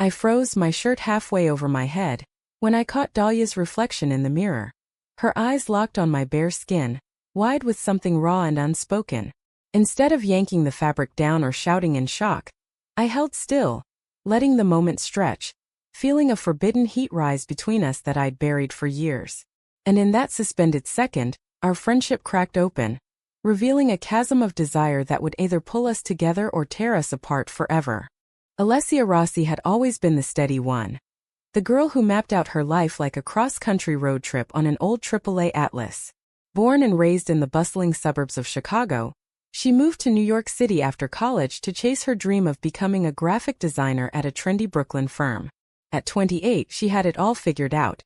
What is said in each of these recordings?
I froze, my shirt halfway over my head, when I caught Dahlia's reflection in the mirror. Her eyes locked on my bare skin, wide with something raw and unspoken. Instead of yanking the fabric down or shouting in shock, I held still, letting the moment stretch, feeling a forbidden heat rise between us that I'd buried for years. And in that suspended second, our friendship cracked open, revealing a chasm of desire that would either pull us together or tear us apart forever. Alessia Rossi had always been the steady one. The girl who mapped out her life like a cross-country road trip on an old AAA Atlas. Born and raised in the bustling suburbs of Chicago, she moved to New York City after college to chase her dream of becoming a graphic designer at a trendy Brooklyn firm. At 28, she had it all figured out.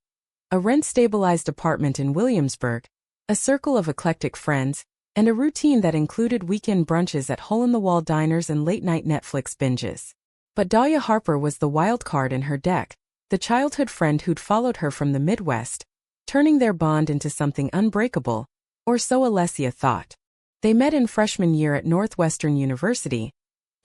A rent-stabilized apartment in Williamsburg, a circle of eclectic friends, and a routine that included weekend brunches at hole-in-the-wall diners and late-night Netflix binges. But Dahlia Harper was the wild card in her deck, the childhood friend who'd followed her from the Midwest, turning their bond into something unbreakable, or so Alessia thought. They met in freshman year at Northwestern University,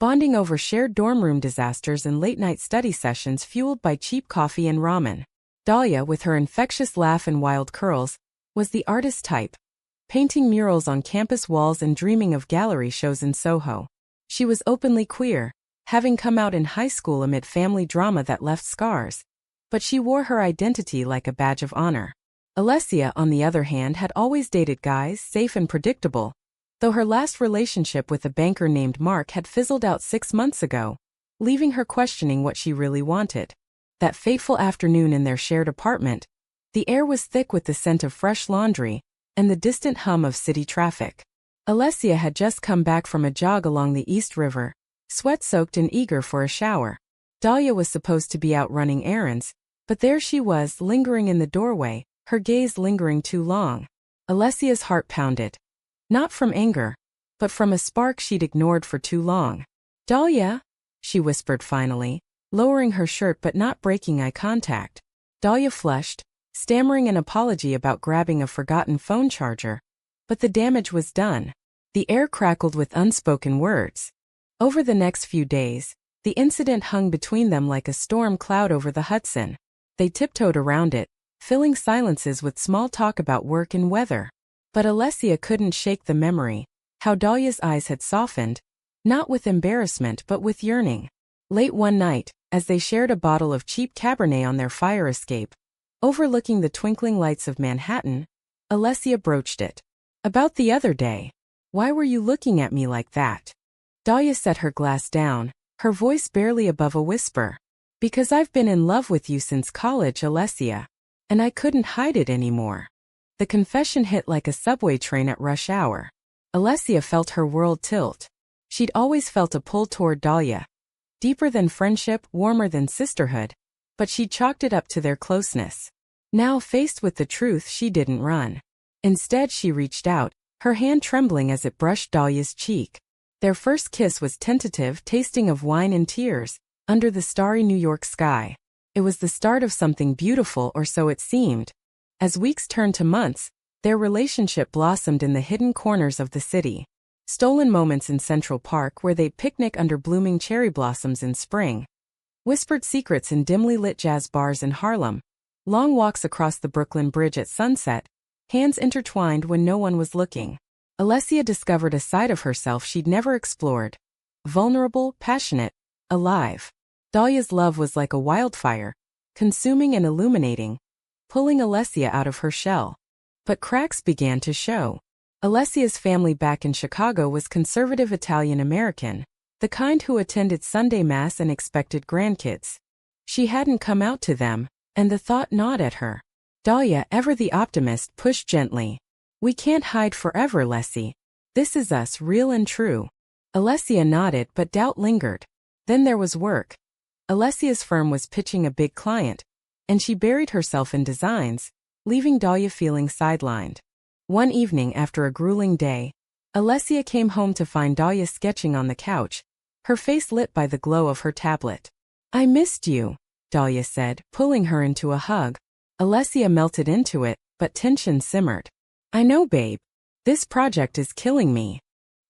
bonding over shared dorm room disasters and late-night study sessions fueled by cheap coffee and ramen. Dahlia, with her infectious laugh and wild curls, was the artist type, painting murals on campus walls and dreaming of gallery shows in Soho. She was openly queer, having come out in high school amid family drama that left scars, but she wore her identity like a badge of honor. Alessia, on the other hand, had always dated guys, safe and predictable, though her last relationship with a banker named Mark had fizzled out 6 months ago, leaving her questioning what she really wanted. That fateful afternoon in their shared apartment, the air was thick with the scent of fresh laundry and the distant hum of city traffic. Alessia had just come back from a jog along the East River, sweat-soaked and eager for a shower. Dahlia was supposed to be out running errands, but there she was, lingering in the doorway, her gaze lingering too long. Alessia's heart pounded. Not from anger, but from a spark she'd ignored for too long. "Dahlia?" she whispered finally, lowering her shirt but not breaking eye contact. Dahlia flushed, stammering an apology about grabbing a forgotten phone charger. But the damage was done. The air crackled with unspoken words. Over the next few days, the incident hung between them like a storm cloud over the Hudson. They tiptoed around it, filling silences with small talk about work and weather. But Alessia couldn't shake the memory, how Dahlia's eyes had softened, not with embarrassment but with yearning. Late one night, as they shared a bottle of cheap Cabernet on their fire escape, overlooking the twinkling lights of Manhattan, Alessia broached it. "About the other day. Why were you looking at me like that?" Dahlia set her glass down, her voice barely above a whisper. "Because I've been in love with you since college, Alessia. And I couldn't hide it anymore." The confession hit like a subway train at rush hour. Alessia felt her world tilt. She'd always felt a pull toward Dahlia. Deeper than friendship, warmer than sisterhood. But she chalked it up to their closeness. Now, faced with the truth, she didn't run. Instead, she reached out, her hand trembling as it brushed Dahlia's cheek. Their first kiss was tentative, tasting of wine and tears, under the starry New York sky. It was the start of something beautiful, or so it seemed. As weeks turned to months, their relationship blossomed in the hidden corners of the city. Stolen moments in Central Park where they'd picnic under blooming cherry blossoms in spring. Whispered secrets in dimly lit jazz bars in Harlem. Long walks across the Brooklyn Bridge at sunset, hands intertwined when no one was looking. Alessia discovered a side of herself she'd never explored. Vulnerable, passionate, alive. Dahlia's love was like a wildfire, consuming and illuminating, pulling Alessia out of her shell. But cracks began to show. Alessia's family back in Chicago was conservative Italian-American, the kind who attended Sunday Mass and expected grandkids. She hadn't come out to them, and the thought gnawed at her. Dahlia, ever the optimist, pushed gently. "We can't hide forever, Lessie. This is us, real and true." Alessia nodded, but doubt lingered. Then there was work. Alessia's firm was pitching a big client, and she buried herself in designs, leaving Dahlia feeling sidelined. One evening after a grueling day, Alessia came home to find Dahlia sketching on the couch, her face lit by the glow of her tablet. "I missed you," Dahlia said, pulling her into a hug. Alessia melted into it, but tension simmered. "I know, babe. This project is killing me."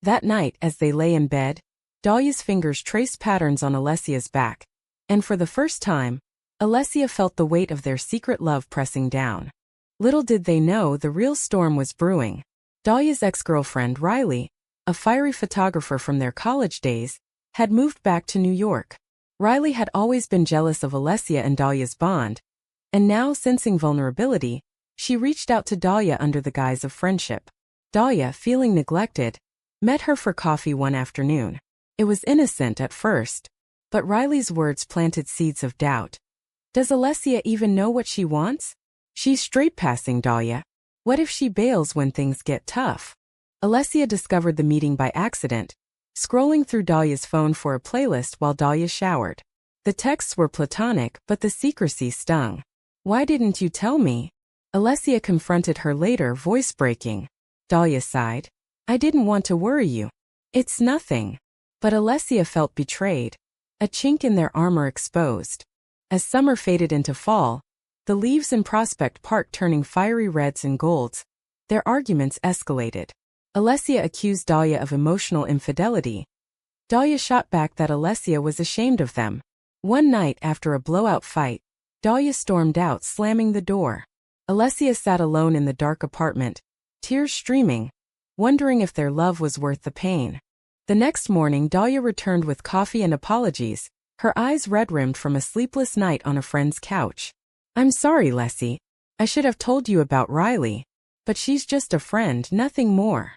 That night, as they lay in bed, Dahlia's fingers traced patterns on Alessia's back, And for the first time, Alessia felt the weight of their secret love pressing down. Little did they know the real storm was brewing. Dahlia's ex-girlfriend, Riley, a fiery photographer from their college days, had moved back to New York. Riley had always been jealous of Alessia and Dahlia's bond, and now, sensing vulnerability, she reached out to Dahlia under the guise of friendship. Dahlia, feeling neglected, met her for coffee one afternoon. It was innocent at first, but Riley's words planted seeds of doubt. Does Alessia even know what she wants? She's straight-passing Dahlia. What if she bails when things get tough? Alessia discovered the meeting by accident, scrolling through Dahlia's phone for a playlist while Dahlia showered. The texts were platonic, but the secrecy stung. Why didn't you tell me? Alessia confronted her later, voice breaking. Dahlia sighed. I didn't want to worry you. It's nothing. But Alessia felt betrayed. A chink in their armor exposed. As summer faded into fall, the leaves in Prospect Park turning fiery reds and golds, their arguments escalated. Alessia accused Dahlia of emotional infidelity. Dahlia shot back that Alessia was ashamed of them. One night after a blowout fight, Dahlia stormed out, slamming the door. Alessia sat alone in the dark apartment, tears streaming, wondering if their love was worth the pain. The next morning, Dahlia returned with coffee and apologies, her eyes red-rimmed from a sleepless night on a friend's couch. I'm sorry, Leslie. I should have told you about Riley. But she's just a friend, nothing more.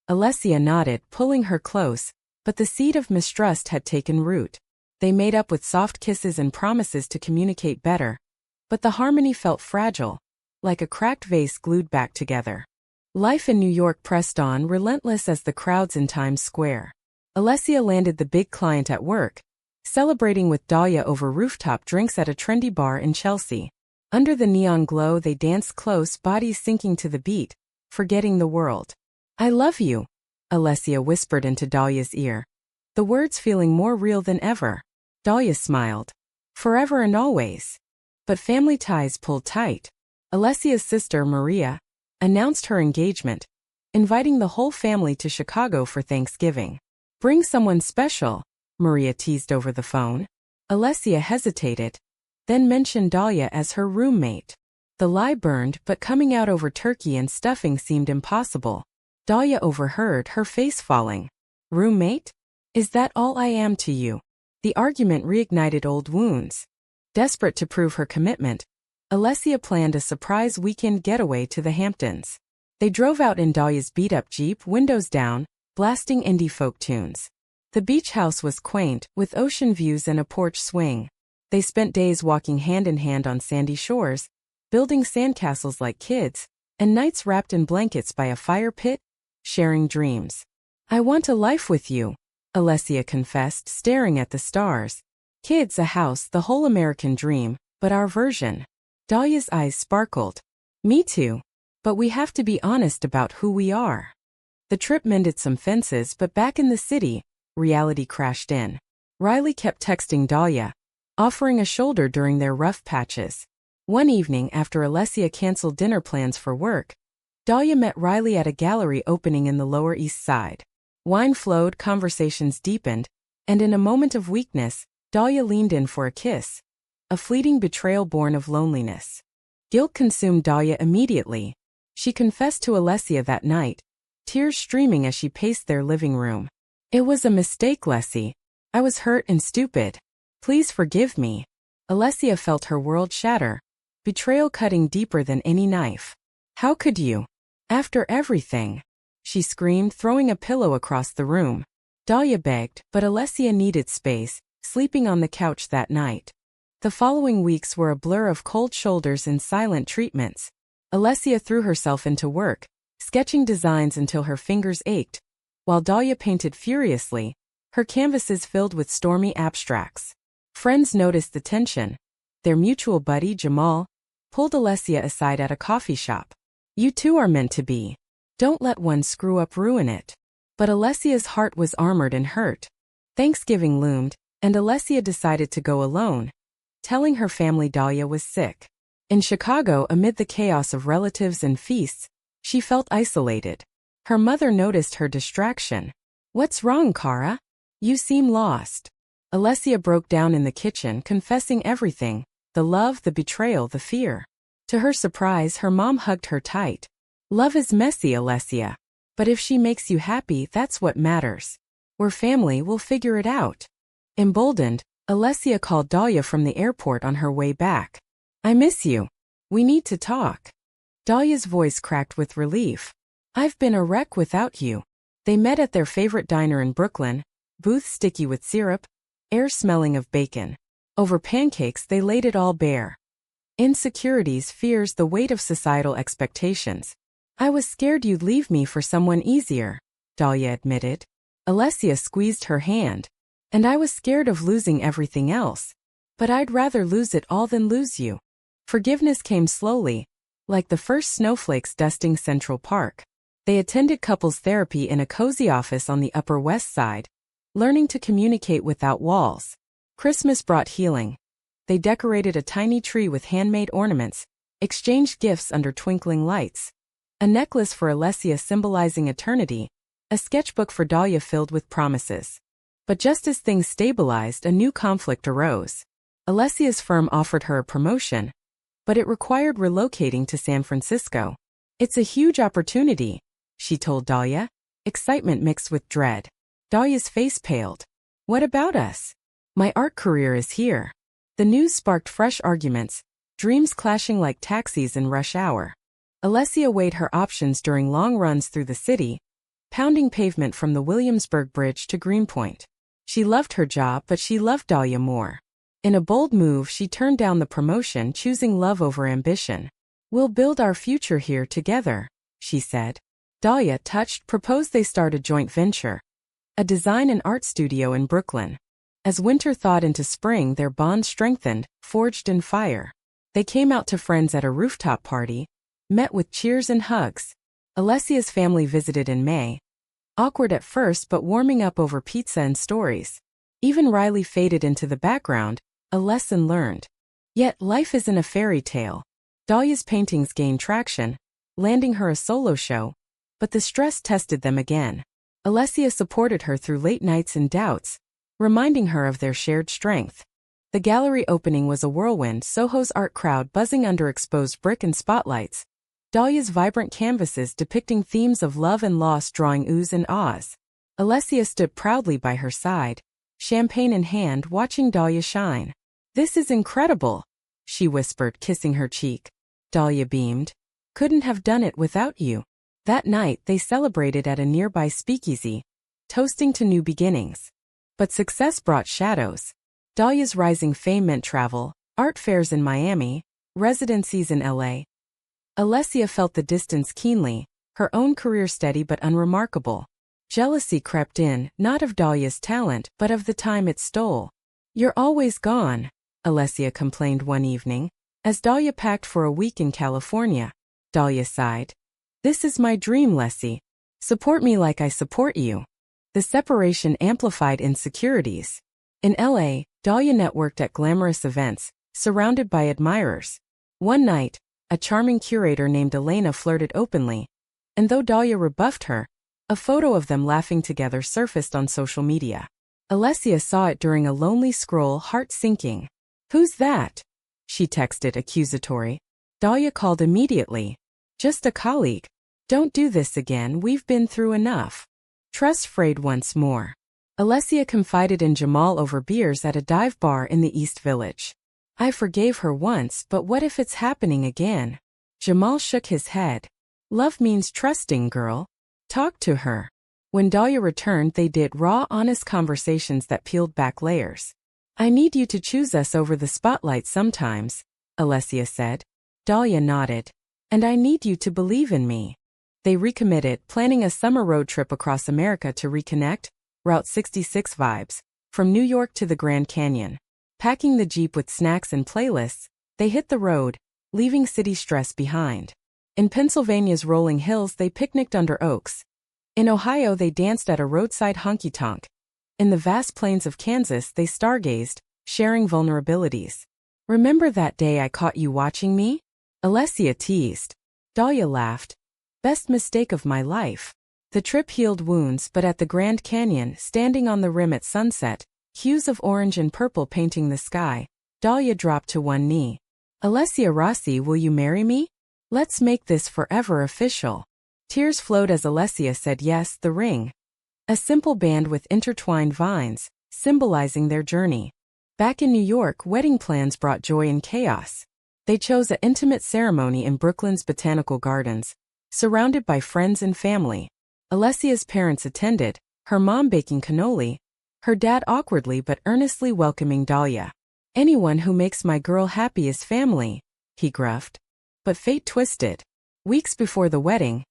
Alessia nodded, pulling her close, but the seed of mistrust had taken root. They made up with soft kisses and promises to communicate better, but the harmony felt fragile, like a cracked vase glued back together. Life in New York pressed on, relentless as the crowds in Times Square. Alessia landed the big client at work, celebrating with Dahlia over rooftop drinks at a trendy bar in Chelsea. Under the neon glow they danced close, bodies sinking to the beat, forgetting the world. I love you, Alessia whispered into Dahlia's ear, the words feeling more real than ever. Dahlia smiled. Forever and always. But family ties pulled tight. Alessia's sister, Maria, announced her engagement, inviting the whole family to Chicago for Thanksgiving. Bring someone special, Maria teased over the phone. Alessia hesitated, then mentioned Dahlia as her roommate. The lie burned, but coming out over turkey and stuffing seemed impossible. Dahlia overheard, her face falling. Roommate? Is that all I am to you? The argument reignited old wounds. Desperate to prove her commitment, Alessia planned a surprise weekend getaway to the Hamptons. They drove out in Dahlia's beat-up Jeep, windows down, blasting indie folk tunes. The beach house was quaint, with ocean views and a porch swing. They spent days walking hand in hand on sandy shores, building sandcastles like kids, and nights wrapped in blankets by a fire pit, sharing dreams. I want a life with you, Alessia confessed, staring at the stars. Kids, a house, the whole American dream, but our version. Dahlia's eyes sparkled. Me too. But we have to be honest about who we are. The trip mended some fences, but back in the city, reality crashed in. Riley kept texting Dahlia, offering a shoulder during their rough patches. One evening, after Alessia canceled dinner plans for work, Dahlia met Riley at a gallery opening in the Lower East Side. Wine flowed, conversations deepened, and in a moment of weakness, Dahlia leaned in for a kiss. A fleeting betrayal born of loneliness. Guilt consumed Dahlia immediately. She confessed to Alessia that night, tears streaming as she paced their living room. It was a mistake, Leslie. I was hurt and stupid. Please forgive me. Alessia felt her world shatter, betrayal cutting deeper than any knife. How could you? After everything, she screamed, throwing a pillow across the room. Dahlia begged, but Alessia needed space, sleeping on the couch that night. The following weeks were a blur of cold shoulders and silent treatments. Alessia threw herself into work, sketching designs until her fingers ached, while Dahlia painted furiously, her canvases filled with stormy abstracts. Friends noticed the tension. Their mutual buddy, Jamal, pulled Alessia aside at a coffee shop. You two are meant to be. Don't let one screw-up ruin it. But Alessia's heart was armored and hurt. Thanksgiving loomed, and Alessia decided to go alone, telling her family Dahlia was sick. In Chicago, amid the chaos of relatives and feasts, she felt isolated. Her mother noticed her distraction. What's wrong, Cara? You seem lost. Alessia broke down in the kitchen, confessing everything: the love, the betrayal, the fear. To her surprise, her mom hugged her tight. Love is messy, Alessia. But if she makes you happy, that's what matters. We're family, we'll figure it out. Emboldened, Alessia called Dahlia from the airport on her way back. I miss you. We need to talk. Dahlia's voice cracked with relief. I've been a wreck without you. They met at their favorite diner in Brooklyn, booth sticky with syrup, air smelling of bacon. Over pancakes they laid it all bare. Insecurities, fears, the weight of societal expectations. I was scared you'd leave me for someone easier, Dahlia admitted. Alessia squeezed her hand. And I was scared of losing everything else. But I'd rather lose it all than lose you. Forgiveness came slowly, like the first snowflakes dusting Central Park. They attended couples therapy in a cozy office on the Upper West Side, learning to communicate without walls. Christmas brought healing. They decorated a tiny tree with handmade ornaments, exchanged gifts under twinkling lights. A necklace for Alessia symbolizing eternity, a sketchbook for Dahlia filled with promises. But just as things stabilized, a new conflict arose. Alessia's firm offered her a promotion, but it required relocating to San Francisco. It's a huge opportunity, she told Dahlia, excitement mixed with dread. Dahlia's face paled. What about us? My art career is here. The news sparked fresh arguments, dreams clashing like taxis in rush hour. Alessia weighed her options during long runs through the city, pounding pavement from the Williamsburg Bridge to Greenpoint. She loved her job, but she loved Dahlia more. In a bold move, she turned down the promotion, choosing love over ambition. We'll build our future here together, she said. Dahlia, touched, proposed they start a joint venture, a design and art studio in Brooklyn. As winter thawed into spring, their bond strengthened, forged in fire. They came out to friends at a rooftop party, met with cheers and hugs. Alessia's family visited in May. Awkward at first but warming up over pizza and stories. Even Riley faded into the background, a lesson learned. Yet life isn't a fairy tale. Dahlia's paintings gained traction, landing her a solo show, but the stress tested them again. Alessia supported her through late nights and doubts, reminding her of their shared strength. The gallery opening was a whirlwind, Soho's art crowd buzzing under exposed brick and spotlights. Dahlia's vibrant canvases depicting themes of love and loss drawing oohs and ahs. Alessia stood proudly by her side, champagne in hand, watching Dahlia shine. This is incredible, she whispered, kissing her cheek. Dahlia beamed. Couldn't have done it without you. That night they celebrated at a nearby speakeasy, toasting to new beginnings. But success brought shadows. Dahlia's rising fame meant travel, art fairs in Miami, residencies in LA. Alessia felt the distance keenly, her own career steady but unremarkable. Jealousy crept in, not of Dahlia's talent, but of the time it stole. You're always gone, Alessia complained one evening, as Dahlia packed for a week in California. Dahlia sighed. This is my dream, Leslie. Support me like I support you. The separation amplified insecurities. In LA, Dahlia networked at glamorous events, surrounded by admirers. One night, a charming curator named Elena flirted openly, and though Dahlia rebuffed her, a photo of them laughing together surfaced on social media. Alessia saw it during a lonely scroll, heart sinking. Who's that? She texted accusatory. Dahlia called immediately. Just a colleague. Don't do this again, we've been through enough. Trust frayed once more. Alessia confided in Jamal over beers at a dive bar in the East Village. I forgave her once, but what if it's happening again? Jamal shook his head. Love means trusting, girl. Talk to her. When Dahlia returned, they did raw, honest conversations that peeled back layers. I need you to choose us over the spotlight sometimes, Alessia said. Dahlia nodded. And I need you to believe in me. They recommitted, planning a summer road trip across America to reconnect, Route 66 vibes, from New York to the Grand Canyon. Packing the Jeep with snacks and playlists, they hit the road, leaving city stress behind. In Pennsylvania's rolling hills, they picnicked under oaks. In Ohio, they danced at a roadside honky-tonk. In the vast plains of Kansas, they stargazed, sharing vulnerabilities. Remember that day I caught you watching me? Alessia teased. Dahlia laughed. Best mistake of my life. The trip healed wounds, but at the Grand Canyon, standing on the rim at sunset, hues of orange and purple painting the sky. Dahlia dropped to one knee. Alessia Rossi, will you marry me? Let's make this forever official. Tears flowed as Alessia said yes, the ring. A simple band with intertwined vines, symbolizing their journey. Back in New York, wedding plans brought joy and chaos. They chose an intimate ceremony in Brooklyn's Botanical Gardens, surrounded by friends and family. Alessia's parents attended, her mom baking cannoli, her dad awkwardly but earnestly welcoming Dahlia. Anyone who makes my girl happy is family, he gruffed. But fate twisted. Weeks before the wedding,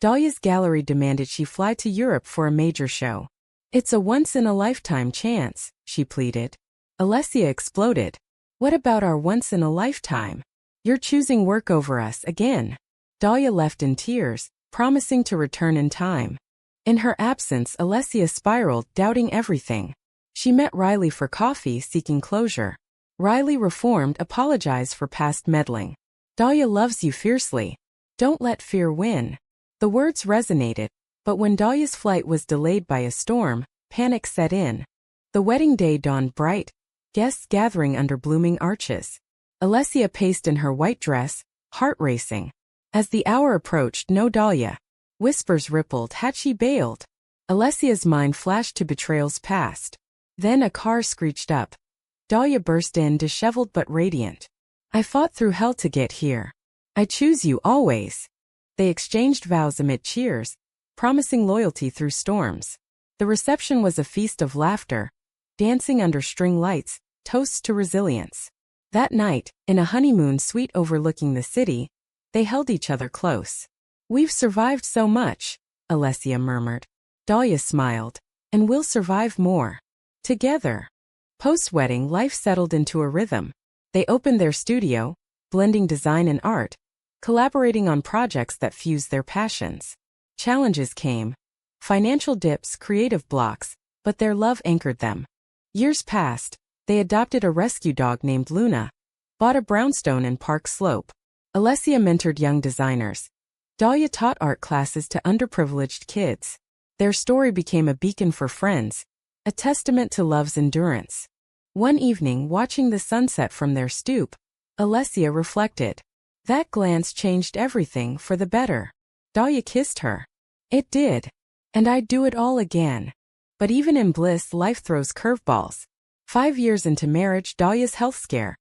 Dahlia's gallery demanded she fly to Europe for a major show. It's a once-in-a-lifetime chance, she pleaded. Alessia exploded. What about our once-in-a-lifetime? You're choosing work over us again. Dahlia left in tears, promising to return in time. In her absence, Alessia spiraled, doubting everything. She met Riley for coffee, seeking closure. Riley reformed, apologized for past meddling. Dahlia loves you fiercely. Don't let fear win. The words resonated, but when Dahlia's flight was delayed by a storm, panic set in. The wedding day dawned bright, guests gathering under blooming arches. Alessia paced in her white dress, heart racing. As the hour approached, no Dahlia. Whispers rippled, had she bailed? Alessia's mind flashed to betrayal's past. Then a car screeched up. Dahlia burst in, disheveled but radiant. I fought through hell to get here. I choose you always. They exchanged vows amid cheers, promising loyalty through storms. The reception was a feast of laughter, dancing under string lights, toasts to resilience. That night, in a honeymoon suite overlooking the city, they held each other close. We've survived so much, Alessia murmured. Dahlia smiled. And we'll survive more. Together. Post-wedding, life settled into a rhythm. They opened their studio, blending design and art, collaborating on projects that fused their passions. Challenges came. Financial dips, creative blocks, but their love anchored them. Years passed. They adopted a rescue dog named Luna, bought a brownstone in Park Slope. Alessia mentored young designers. Dahlia taught art classes to underprivileged kids. Their story became a beacon for friends, a testament to love's endurance. One evening, watching the sunset from their stoop, Alessia reflected. That glance changed everything for the better. Dahlia kissed her. It did. And I'd do it all again. But even in bliss, life throws curveballs. 5 years into marriage, Dahlia's health scare,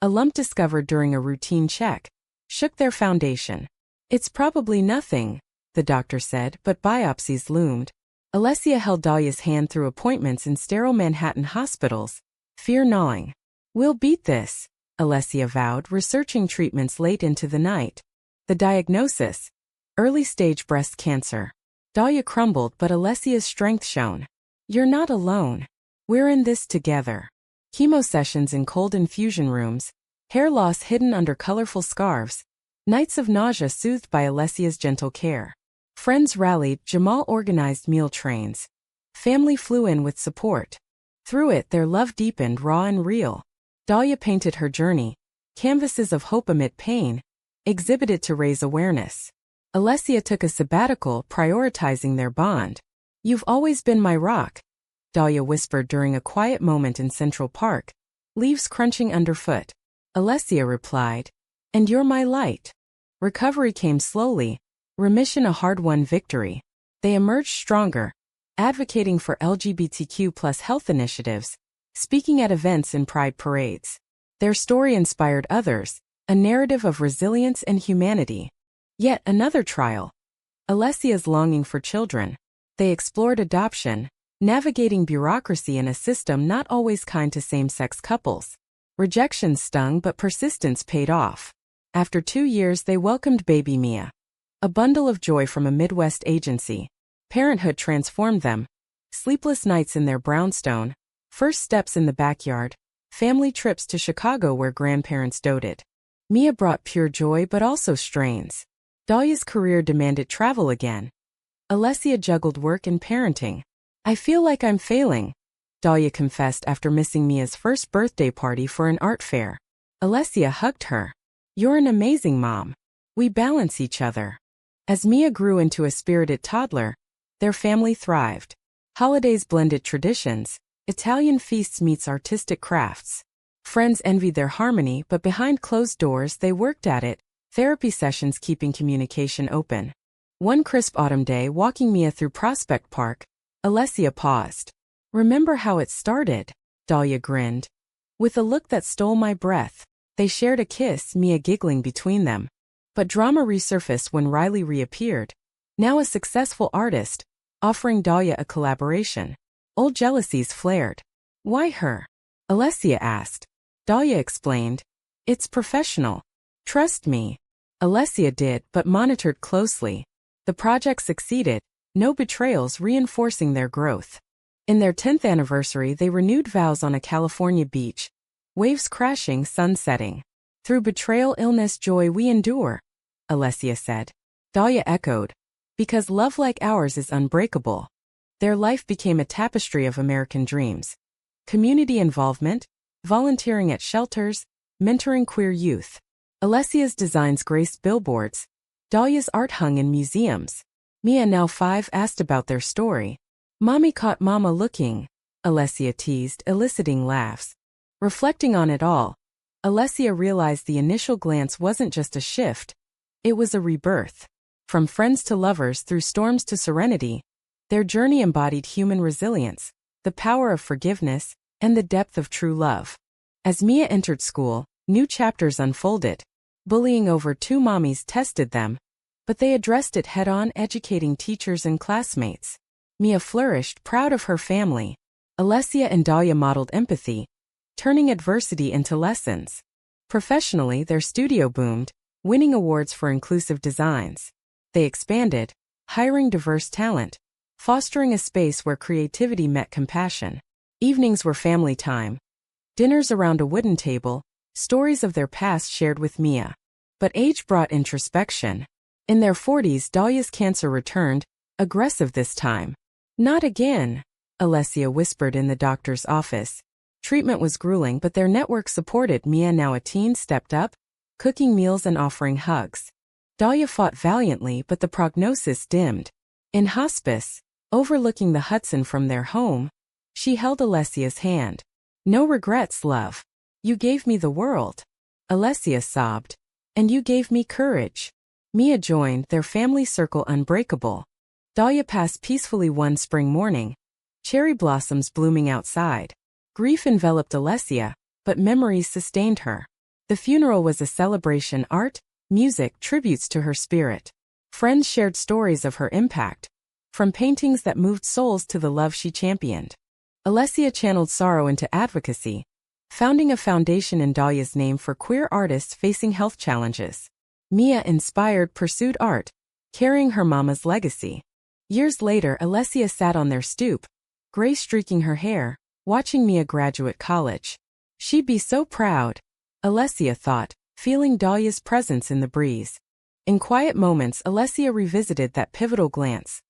a lump discovered during a routine check, shook their foundation. It's probably nothing, the doctor said, but biopsies loomed. Alessia held Dahlia's hand through appointments in sterile Manhattan hospitals, fear gnawing. We'll beat this, Alessia vowed, researching treatments late into the night. The diagnosis? Early-stage breast cancer. Dahlia crumbled, but Alessia's strength shone. You're not alone. We're in this together. Chemo sessions in cold infusion rooms, hair loss hidden under colorful scarves, nights of nausea soothed by Alessia's gentle care. Friends rallied, Jamal organized meal trains. Family flew in with support. Through it, their love deepened, raw and real. Dahlia painted her journey, canvases of hope amid pain, exhibited to raise awareness. Alessia took a sabbatical, prioritizing their bond. You've always been my rock, Dahlia whispered during a quiet moment in Central Park, leaves crunching underfoot. Alessia replied, and you're my light. Recovery came slowly, remission a hard-won victory. They emerged stronger, advocating for LGBTQ+ health initiatives, speaking at events and pride parades. Their story inspired others, a narrative of resilience and humanity. Yet another trial. Alessia's longing for children. They explored adoption, navigating bureaucracy in a system not always kind to same-sex couples. Rejection stung, but persistence paid off. After 2 years, they welcomed baby Mia. A bundle of joy from a Midwest agency. Parenthood transformed them. Sleepless nights in their brownstone, first steps in the backyard, family trips to Chicago where grandparents doted. Mia brought pure joy but also strains. Dahlia's career demanded travel again. Alessia juggled work and parenting. I feel like I'm failing, Dahlia confessed after missing Mia's first birthday party for an art fair. Alessia hugged her. You're an amazing mom. We balance each other. As Mia grew into a spirited toddler, their family thrived. Holidays blended traditions, Italian feasts meets artistic crafts. Friends envied their harmony, but behind closed doors they worked at it, therapy sessions keeping communication open. One crisp autumn day, walking Mia through Prospect Park, Alessia paused. "Remember how it started?" Dahlia grinned. With a look that stole my breath. They shared a kiss, Mia giggling between them. But drama resurfaced when Riley reappeared, now a successful artist, offering Dahlia a collaboration. Old jealousies flared. "Why her?" Alessia asked. Dahlia explained. "It's professional. Trust me." Alessia did, but monitored closely. The project succeeded, no betrayals, reinforcing their growth. In their 10th anniversary they renewed vows on a California beach. Waves crashing, sun setting. "Through betrayal, illness, joy we endure," Alessia said. Dahlia echoed. "Because love like ours is unbreakable." Their life became a tapestry of American dreams. Community involvement, volunteering at shelters, mentoring queer youth. Alessia's designs graced billboards. Dahlia's art hung in museums. Mia, now 5, asked about their story. "Mommy caught Mama looking," Alessia teased, eliciting laughs. Reflecting on it all, Alessia realized the initial glance wasn't just a shift, it was a rebirth. From friends to lovers, through storms to serenity, their journey embodied human resilience, the power of forgiveness, and the depth of true love. As Mia entered school, new chapters unfolded. Bullying over 2 mommies tested them, but they addressed it head-on, educating teachers and classmates. Mia flourished, proud of her family. Alessia and Dahlia modeled empathy, turning adversity into lessons. Professionally, their studio boomed, winning awards for inclusive designs. They expanded, hiring diverse talent, fostering a space where creativity met compassion. Evenings were family time. Dinners around a wooden table, stories of their past shared with Mia. But age brought introspection. In their 40s, Dahlia's cancer returned, aggressive this time. "Not again," Alessia whispered in the doctor's office. Treatment was grueling, but their network supported. Mia, now a teen, stepped up, cooking meals and offering hugs. Dahlia fought valiantly, but the prognosis dimmed. In hospice, overlooking the Hudson from their home, she held Alessia's hand. "No regrets, love. You gave me the world." Alessia sobbed. "And you gave me courage." Mia joined, their family circle unbreakable. Dahlia passed peacefully one spring morning, cherry blossoms blooming outside. Grief enveloped Alessia, but memories sustained her. The funeral was a celebration, art, music, tributes to her spirit. Friends shared stories of her impact, from paintings that moved souls to the love she championed. Alessia channeled sorrow into advocacy, founding a foundation in Dahlia's name for queer artists facing health challenges. Mia, inspired, pursued art, carrying her mama's legacy. Years later, Alessia sat on their stoop, gray streaking her hair, watching Mia graduate college. She'd be so proud, Alessia thought, feeling Dahlia's presence in the breeze. In quiet moments, Alessia revisited that pivotal glance,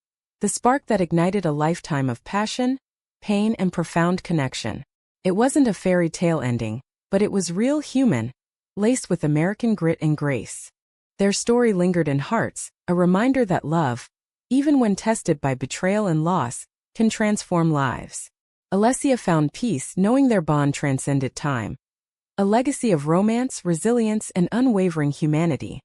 the spark that ignited a lifetime of passion, pain, and profound connection. It wasn't a fairy tale ending, but it was real, human, laced with American grit and grace. Their story lingered in hearts, a reminder that love, even when tested by betrayal and loss, can transform lives. Alessia found peace knowing their bond transcended time. A legacy of romance, resilience, and unwavering humanity.